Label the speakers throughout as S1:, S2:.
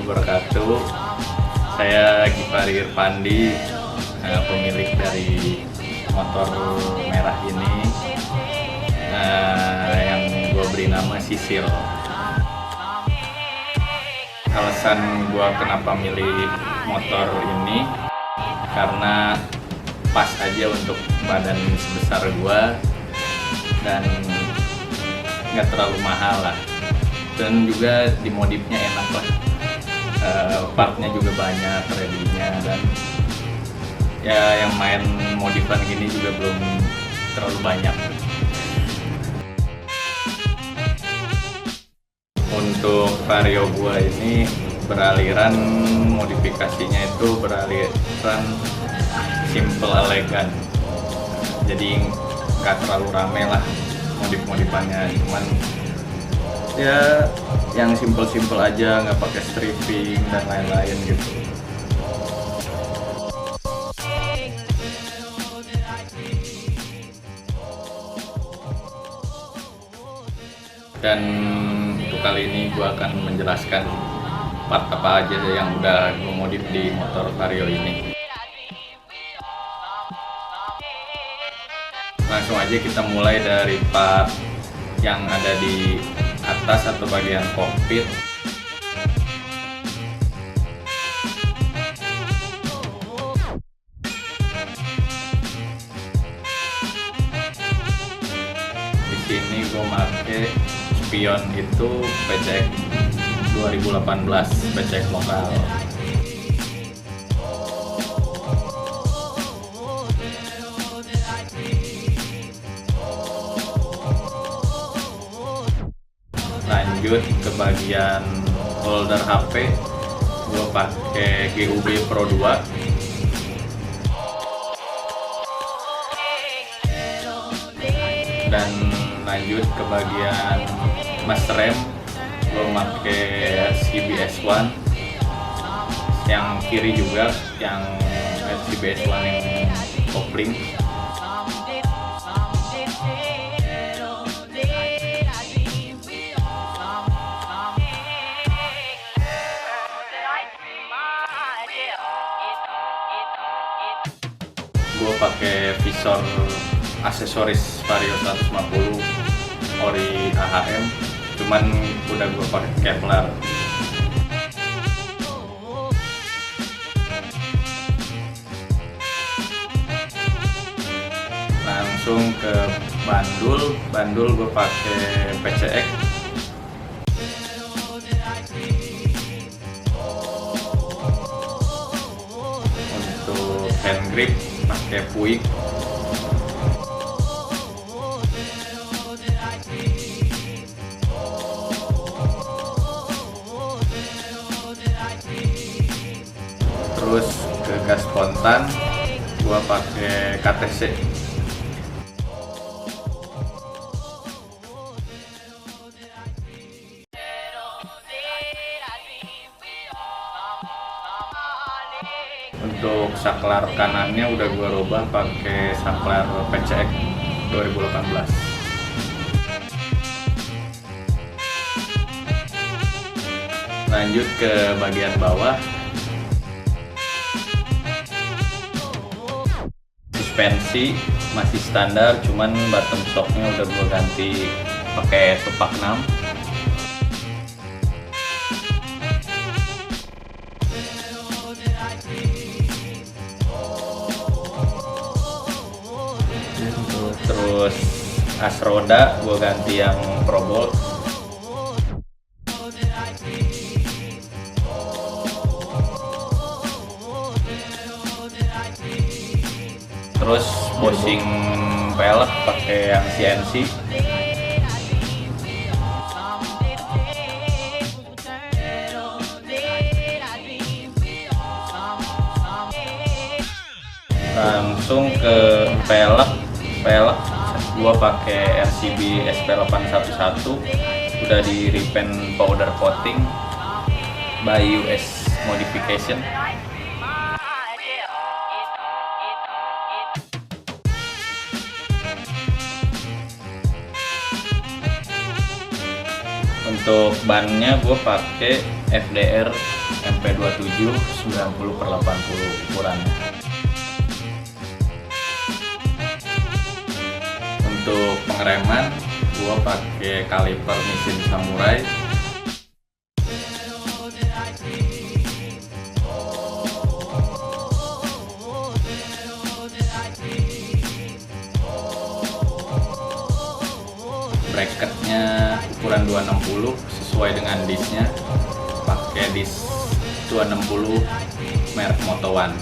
S1: wabarakatuh. Saya Gifari Irfandi, pemilik dari motor merah ini, yang gue beri nama Sisil. Alasan gue kenapa milih motor ini karena pas aja untuk badan sebesar gue dan nggak terlalu mahal lah, dan juga dimodifnya enak lah. Partnya juga banyak, ready-nya, dan ya yang main modifan gini juga belum terlalu banyak. Untuk Vario gua ini beraliran modifikasinya itu beraliran simple elegan, jadi nggak terlalu rame lah modif-modifannya, cuman ya yang simple aja, nggak pakai stripping dan lain-lain gitu. Dan untuk kali ini gue akan menjelaskan part apa aja yang udah gue modif di motor Vario ini. Langsung aja kita mulai dari part yang ada di atas atau bagian kokpit. Di sini gue pakai spion itu PCX 2018, PCX lokal. Lanjut ke bagian holder HP, gue pakai GUB Pro 2. Dan lanjut ke bagian master rem, gue pakai CBS1 yang kiri juga, yang CBS1 yang kopling. Gue pakai visor aksesoris Vario 150 ori AHM, cuman udah gue pakai Kevlar. Langsung ke bandul gue pakai PCX. Untuk hand grip pakai Puig. Terus ke gas spontan gua pakai KTC. Untuk saklar kanannya udah gua rubah pakai saklar PCX 2018. Lanjut ke bagian bawah. Suspensi masih standar, cuman bottom shocknya udah gua ganti pakai tupak 6. Terus as roda gue ganti yang Pro Bolt. Terus bushing pelek pakai yang CNC. Langsung ke pelek gua pakai RCB SP811, udah di repaint powder coating by US Modification. Untuk bannya gue pakai FDR P27 90/80 ukurannya. Untuk pengereman gua pakai kaliper mesin samurai. Bracketnya ukuran 260 sesuai dengan disnya, pakai dis 260 merek Moto One.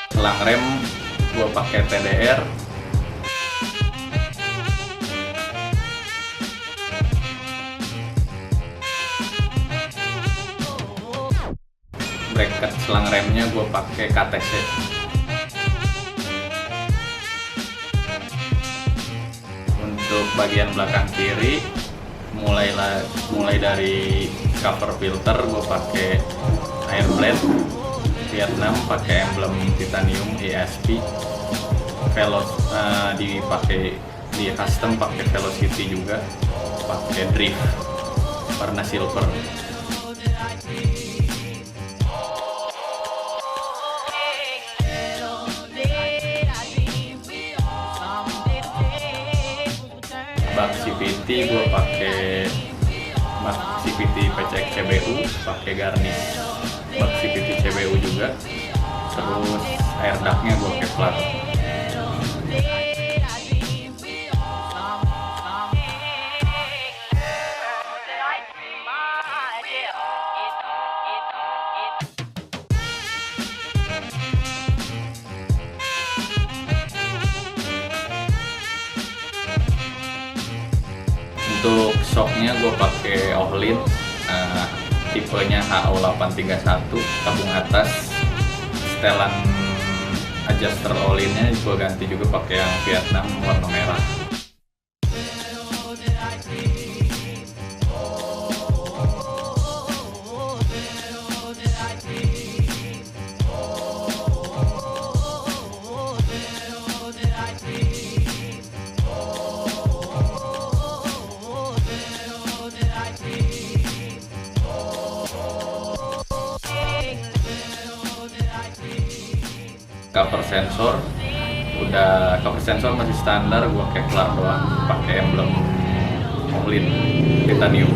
S1: Selang rem gua pakai TDR. Bracket selang remnya gua pakai KTC. Untuk bagian belakang kiri, mulai dari cover filter gua pakai air blade Vietnam, pakai emblem titanium ESP. Dipakai di custom, pakai velocity juga, pakai drift warna silver. Bak CVT gue pakai bak CVT PCX CBU, pakai garnish bak CVT CBU juga. Terus air ductnya gue Kevlar. Untuk shocknya gue pakai Ohlin, tipenya HO831 tabung atas. Setelan adjuster Ohlinnya gue ganti juga pakai yang Vietnam warna merah. Cover sensor masih standar, gua Kevlar doang, pakai emblem Ohlin titanium.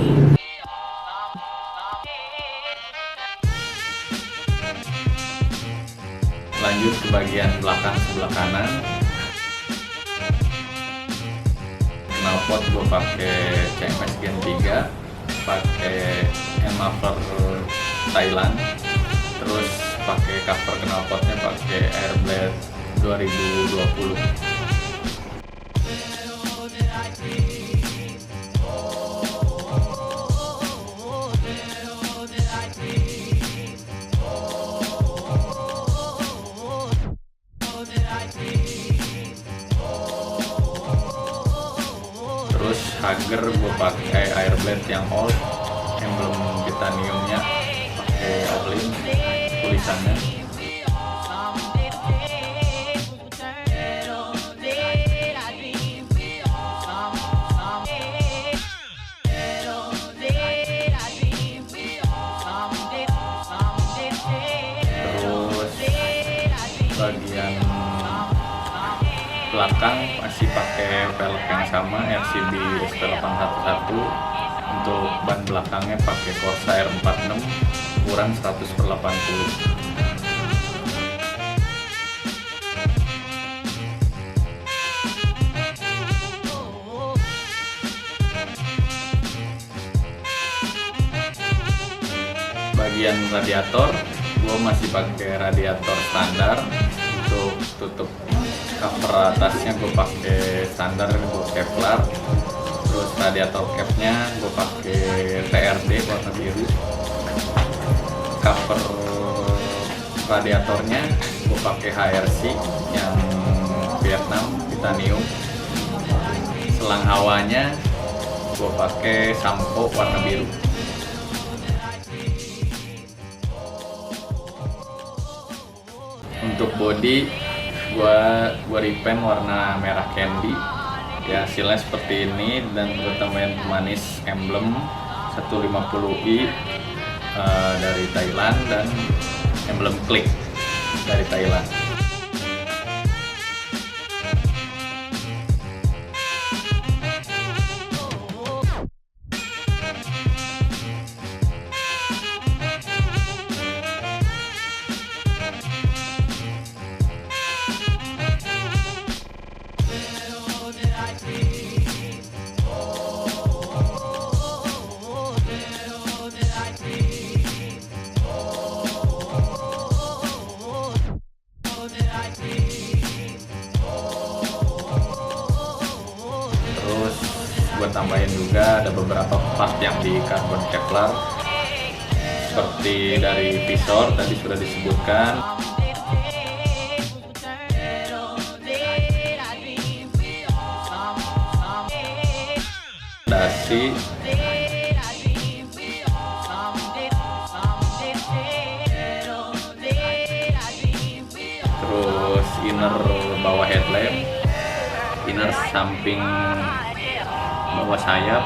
S1: Lanjut ke bagian belakang sebelah kanan. Knalpot gua pakai CMS Gen 3, pakai Maver Thailand. Terus pakai cover knalpotnya pakai Airblade 2020. Terus hager gue pakai Airblade yang old, emblem titaniumnya pakai Ohlin tulisannya. Bagian belakang masih pakai velg yang sama, RCB SP811. Untuk ban belakangnya pakai Corsair 46 ukuran 100/80. Bagian radiator gue masih pakai radiator standar. Untuk tutup cover atasnya gue pakai standar, gue Kevlar. Terus radiator capnya gue pakai TRD warna biru. Cover radiatornya gue pakai HRC yang Vietnam titanium. Selang hawanya gue pakai sampo warna biru. Untuk body gua repaint warna merah candy. Ya hasilnya seperti ini, dan gue tambahin pemanis emblem 150i dari Thailand dan emblem klik dari Thailand. Terus gue tambahin juga ada beberapa part yang di karbon Kevlar, seperti dari visor tadi sudah disebutkan. Dasi, terus inner bawah headlamp, inner samping bawah sayap,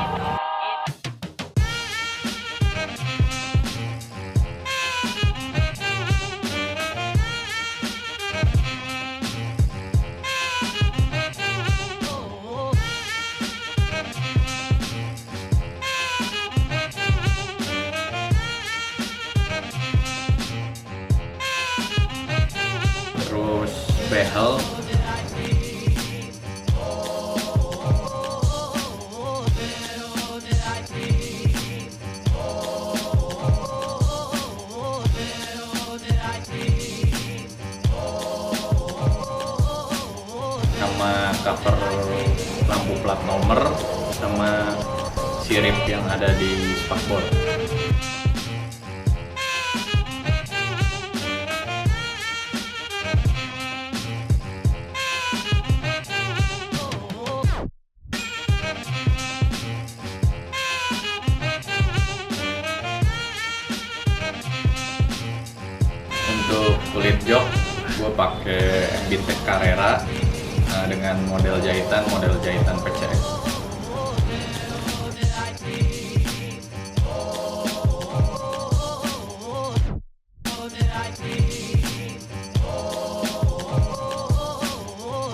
S1: terus behel, sama cover lampu plat nomor, sama sirip yang ada di spakbor. Untuk kulit jok gue pakai MBTech Carrera dengan model jahitan PCX.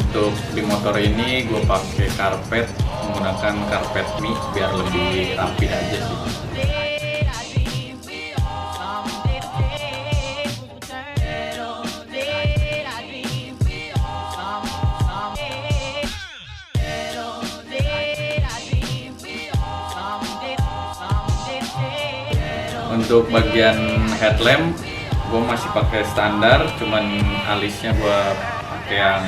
S1: Untuk di motor ini gue pakai karpet, menggunakan karpet mie biar lebih rapi aja sih. Untuk bagian headlamp gue masih pakai standar, cuman alisnya gue pakai yang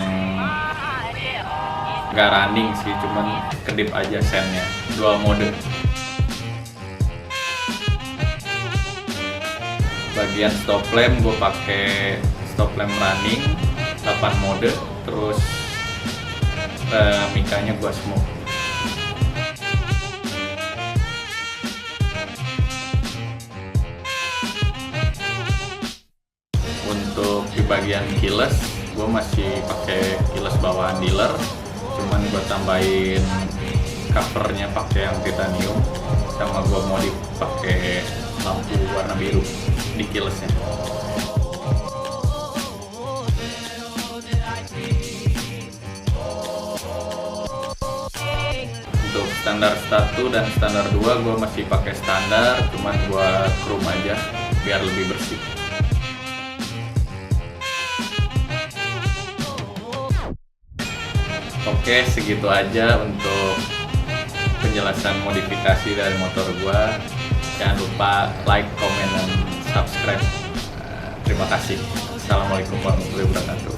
S1: nggak running sih, cuman kedip aja sennya, dual mode. Bagian stop lamp gue pakai stop lamp running 8 mode, terus mikanya gue smoke. Untuk di bagian keyless, gue masih pakai keyless bawaan dealer, cuman gue tambahin covernya pakai yang titanium, sama gue modif pakai lampu warna biru di keylessnya. Untuk standar 1 dan standar 2 gue masih pakai standar, cuman gue chrome aja biar lebih bersih. Oke, segitu aja untuk penjelasan modifikasi dari motor gua. Jangan lupa like, comment, dan subscribe. Terima kasih. Assalamualaikum warahmatullahi wabarakatuh.